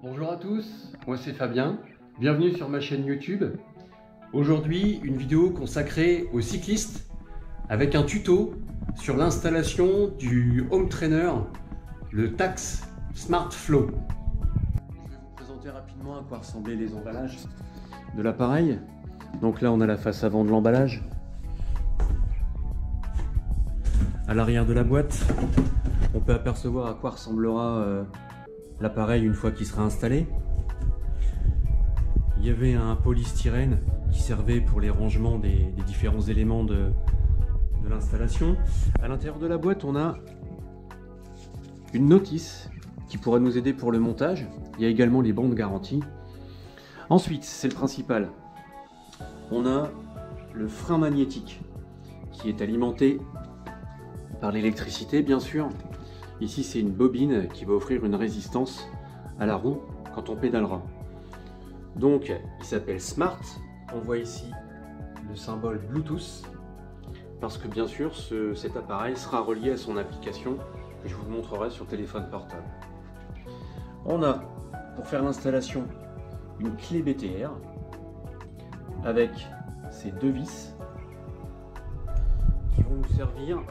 Bonjour à tous, moi c'est Fabien, bienvenue sur ma chaîne YouTube. Aujourd'hui, une vidéo consacrée aux cyclistes avec un tuto sur l'installation du home trainer, le Tacx Smart Flow. Je vais vous présenter rapidement à quoi ressemblaient les emballages de l'appareil. Donc là on a la face avant de l'emballage. À l'arrière de la boîte, on peut apercevoir à quoi ressemblera l'appareil une fois qu'il sera installé. Il y avait un polystyrène qui servait pour les rangements des différents éléments de l'installation. À l'intérieur de la boîte, on a une notice qui pourra nous aider pour le montage. Il y a également les bons de garantie. Ensuite, c'est le principal. On a le frein magnétique qui est alimenté par l'électricité, bien sûr. Ici, c'est une bobine qui va offrir une résistance à la roue quand on pédalera. Donc, il s'appelle Smart. On voit ici le symbole Bluetooth parce que, bien sûr, cet appareil sera relié à son application que je vous montrerai sur téléphone portable. On a, pour faire l'installation, une clé BTR avec ces deux vis qui vont nous servir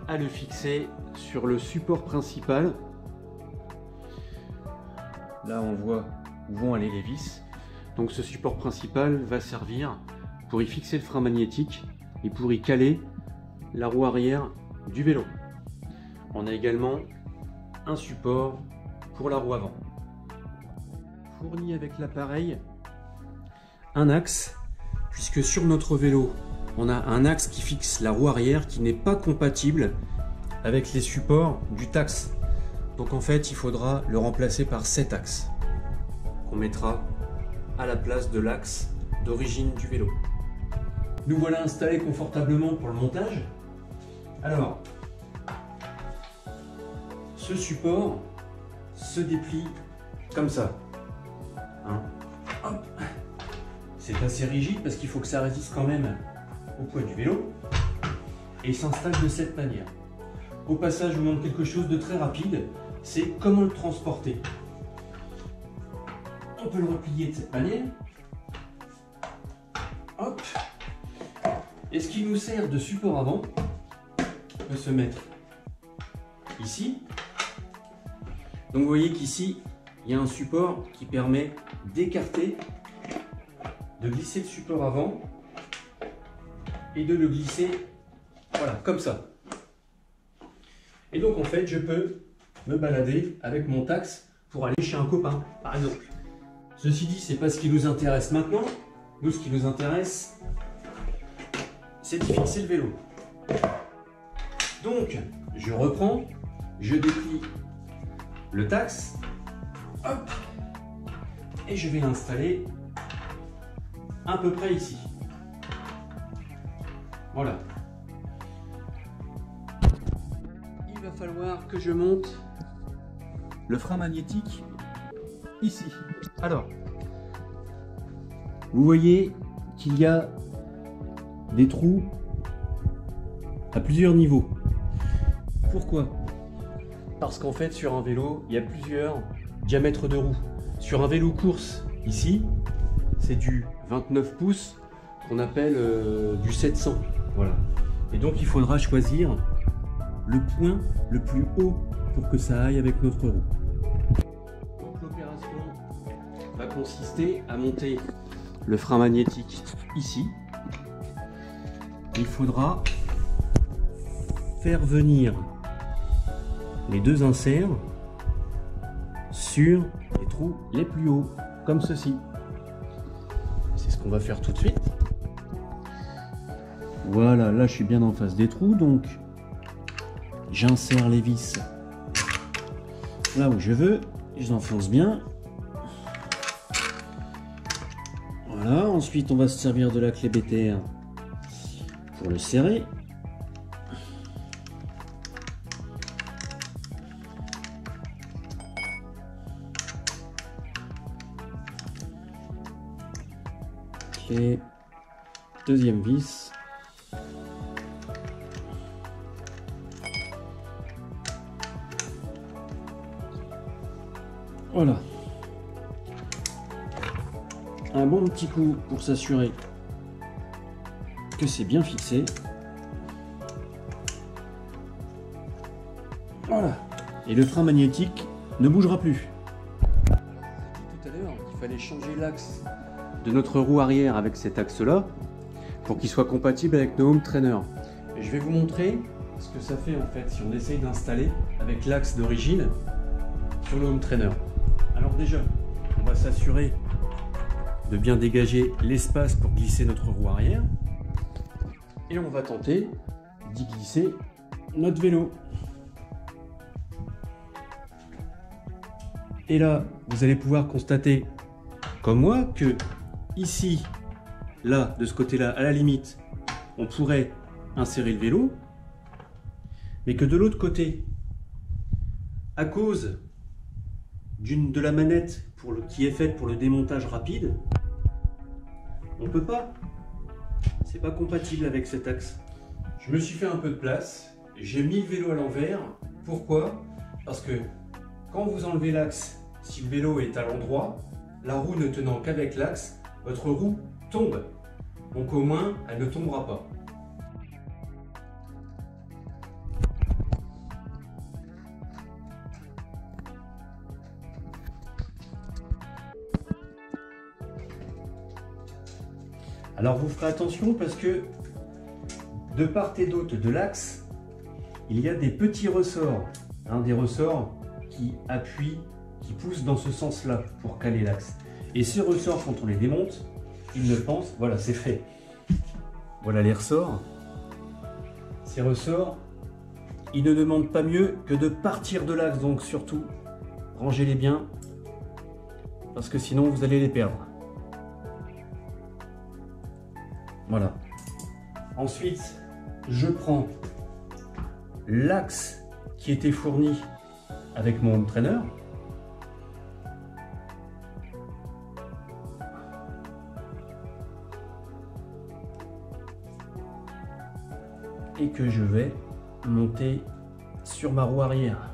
à le fixer sur le support principal. Là on voit où vont aller les vis. Donc ce support principal va servir pour y fixer le frein magnétique et pour y caler la roue arrière du vélo. On a également un support pour la roue avant. Fourni avec l'appareil un axe, puisque sur notre vélo on a un axe qui fixe la roue arrière qui n'est pas compatible avec les supports du Tacx. Donc en fait, il faudra le remplacer par cet axe qu'on mettra à la place de l'axe d'origine du vélo. Nous voilà installés confortablement pour le montage. Alors, ce support se déplie comme ça. Hop. C'est assez rigide parce qu'il faut que ça résiste quand même au poids du vélo, et il s'installe de cette manière. Au passage, je vous montre quelque chose de très rapide, c'est comment le transporter. On peut le replier de cette manière. Hop. Et ce qui nous sert de support avant peut se mettre ici. Donc vous voyez qu'ici, il y a un support qui permet d'écarter, de glisser le support avant et de le glisser, voilà, comme ça. Et donc en fait, je peux me balader avec mon Tacx pour aller chez un copain, par exemple. Ceci dit, c'est pas ce qui nous intéresse maintenant. Nous, ce qui nous intéresse, c'est de fixer le vélo. Donc, je reprends, je déplie le Tacx, hop, et je vais l'installer à peu près ici. Voilà. Il va falloir que je monte le frein magnétique ici. Alors, vous voyez qu'il y a des trous à plusieurs niveaux. Pourquoi? Parce qu'en fait, sur un vélo, il y a plusieurs diamètres de roues. Sur un vélo course, ici, c'est du 29 pouces qu'on appelle du 700. Voilà. Et donc il faudra choisir le point le plus haut pour que ça aille avec notre roue. Donc l'opération va consister à monter le frein magnétique ici. Il faudra faire venir les deux inserts sur les trous les plus hauts, comme ceci. C'est ce qu'on va faire tout de suite. Voilà, là je suis bien en face des trous, donc j'insère les vis là où je veux, je les enfonce bien. Voilà, ensuite on va se servir de la clé BTR pour le serrer. Clé, deuxième vis. Voilà. un bon petit coup pour s'assurer que c'est bien fixé. Voilà. Et le frein magnétique ne bougera plus. Tout à l'heure, il fallait changer l'axe de notre roue arrière avec cet axe-là pour qu'il soit compatible avec nos home trainers. Et je vais vous montrer ce que ça fait en fait si on essaye d'installer avec l'axe d'origine sur le home trainer. Alors déjà, on va s'assurer de bien dégager l'espace pour glisser notre roue arrière et on va tenter d'y glisser notre vélo. Et là, vous allez pouvoir constater, comme moi, que ici, là, de ce côté-là, à la limite, on pourrait insérer le vélo, mais que de l'autre côté, à cause de la manette qui est faite pour le démontage rapide, on peut pas. C'est pas compatible avec cet axe. Je me suis fait un peu de place, j'ai mis le vélo à l'envers. Pourquoi? Parce que quand vous enlevez l'axe, si le vélo est à l'endroit, la roue ne tenant qu'avec l'axe, votre roue tombe. Donc au moins, elle ne tombera pas. Alors vous ferez attention parce que de part et d'autre de l'axe, il y a des petits ressorts, des ressorts qui appuient, qui poussent dans ce sens-là pour caler l'axe. Et ces ressorts, quand on les démonte, ils ne pensent, voilà, c'est fait. Voilà les ressorts. Ces ressorts, ils ne demandent pas mieux que de partir de l'axe, donc surtout, rangez-les bien, parce que sinon vous allez les perdre. Voilà. Ensuite, je prends l'axe qui était fourni avec mon home trainer. Et que je vais monter sur ma roue arrière.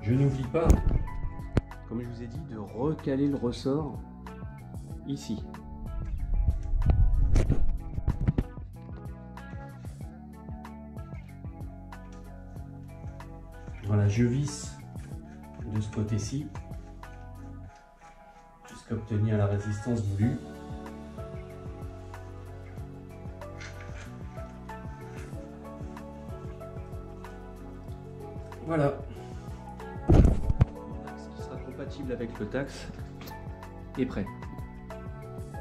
Je n'oublie pas, comme je vous ai dit, de recaler le ressort ici. Voilà, je visse de ce côté-ci jusqu'à obtenir la résistance voulue. Voilà. L'axe qui sera compatible avec le taxe est prêt.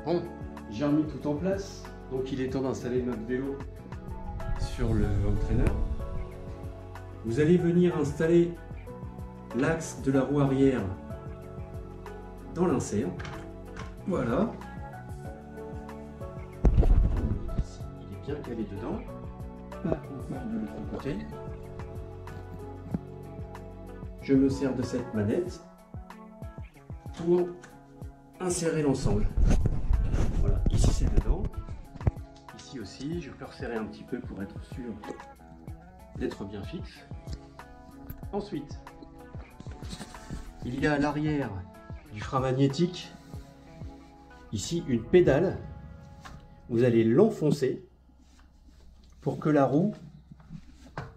Bon, j'ai remis tout en place, donc il est temps d'installer notre vélo sur le home trainer. Vous allez venir installer l'axe de la roue arrière dans l'insert. Voilà. Il est bien calé dedans. Pas encore de l'autre côté. Je me sers de cette manette pour insérer l'ensemble. Voilà, ici c'est dedans. Ici aussi, je peux resserrer un petit peu pour être sûr d'être bien fixe. Ensuite, il y a à l'arrière du frein magnétique ici une pédale. Vous allez l'enfoncer pour que la roue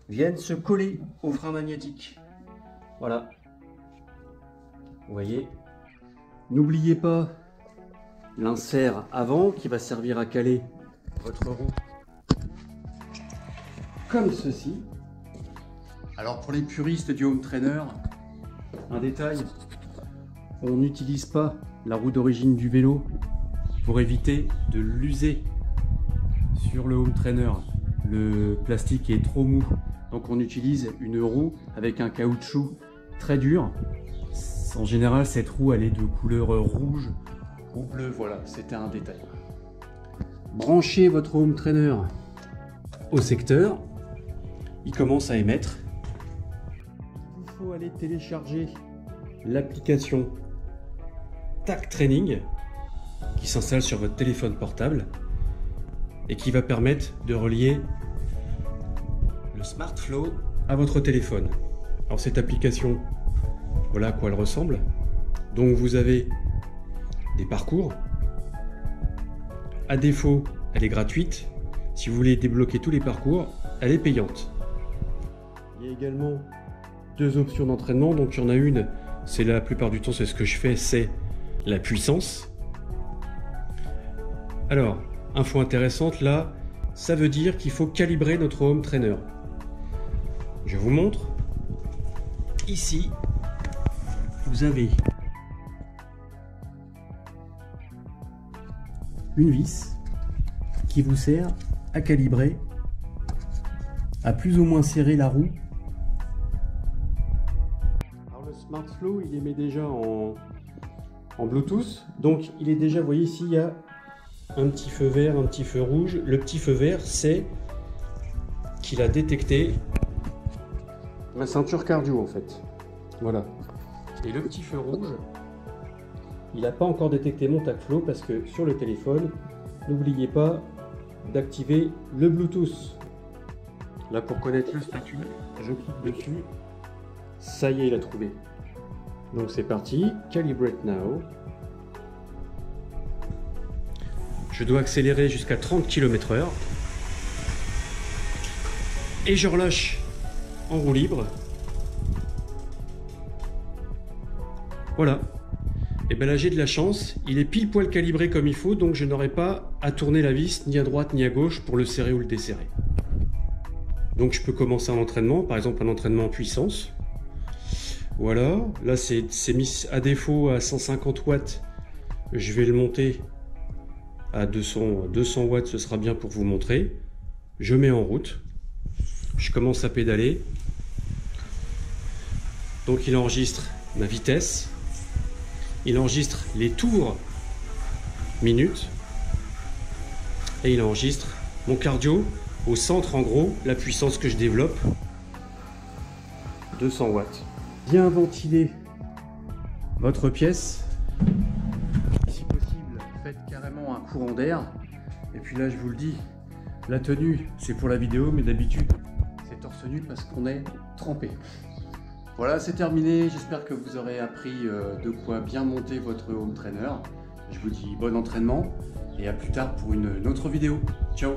vienne se coller au frein magnétique. Voilà. Vous voyez. N'oubliez pas l'insert avant qui va servir à caler votre roue comme ceci. Alors pour les puristes du home trainer, un détail, on n'utilise pas la roue d'origine du vélo pour éviter de l'user sur le home trainer. Le plastique est trop mou, donc on utilise une roue avec un caoutchouc très dur. En général, cette roue elle est de couleur rouge ou bleu. Voilà, c'était un détail. Branchez votre home trainer au secteur, il commence à émettre. Il faut aller télécharger l'application Tac Training qui s'installe sur votre téléphone portable et qui va permettre de relier le SmartFlow à votre téléphone. Alors cette application Voilà à quoi elle ressemble. Donc vous avez des parcours. À défaut, elle est gratuite. Si vous voulez débloquer tous les parcours, elle est payante. Il y a également deux options d'entraînement. Donc il y en a une, c'est la plupart du temps, c'est ce que je fais, c'est la puissance. Alors, info intéressante là, ça veut dire qu'il faut calibrer notre home trainer. Je vous montre. Ici, vous avez une vis qui vous sert à calibrer, à plus ou moins serrer la roue. Alors le SmartFlow, il émet déjà en Bluetooth, donc il est déjà, vous voyez ici, il y a un petit feu vert, un petit feu rouge. Le petit feu vert, c'est qu'il a détecté ma ceinture cardio en fait. Voilà. Et le petit feu rouge, il n'a pas encore détecté mon TacFlow parce que sur le téléphone, n'oubliez pas d'activer le Bluetooth. Là, pour connaître le statut, je clique dessus. Ça y est, il a trouvé. Donc c'est parti, Calibrate Now. Je dois accélérer jusqu'à 30 km/h. Et je relâche en roue libre. Voilà. Et bien là j'ai de la chance, il est pile poil calibré comme il faut, donc je n'aurai pas à tourner la vis ni à droite ni à gauche pour le serrer ou le desserrer. Donc je peux commencer un entraînement, par exemple un entraînement en puissance. Voilà, là c'est mis à défaut à 150 watts, je vais le monter à 200 watts, ce sera bien pour vous montrer. Je mets en route, je commence à pédaler. Donc il enregistre ma vitesse. Il enregistre les tours minutes et il enregistre mon cardio au centre, en gros, la puissance que je développe, 200 watts. Bien ventiler votre pièce. Si possible, faites carrément un courant d'air. Et puis là, je vous le dis, la tenue, c'est pour la vidéo, mais d'habitude, c'est torse nu parce qu'on est trempé. Voilà, c'est terminé. J'espère que vous aurez appris de quoi bien monter votre home trainer. Je vous dis bon entraînement et à plus tard pour une autre vidéo. Ciao!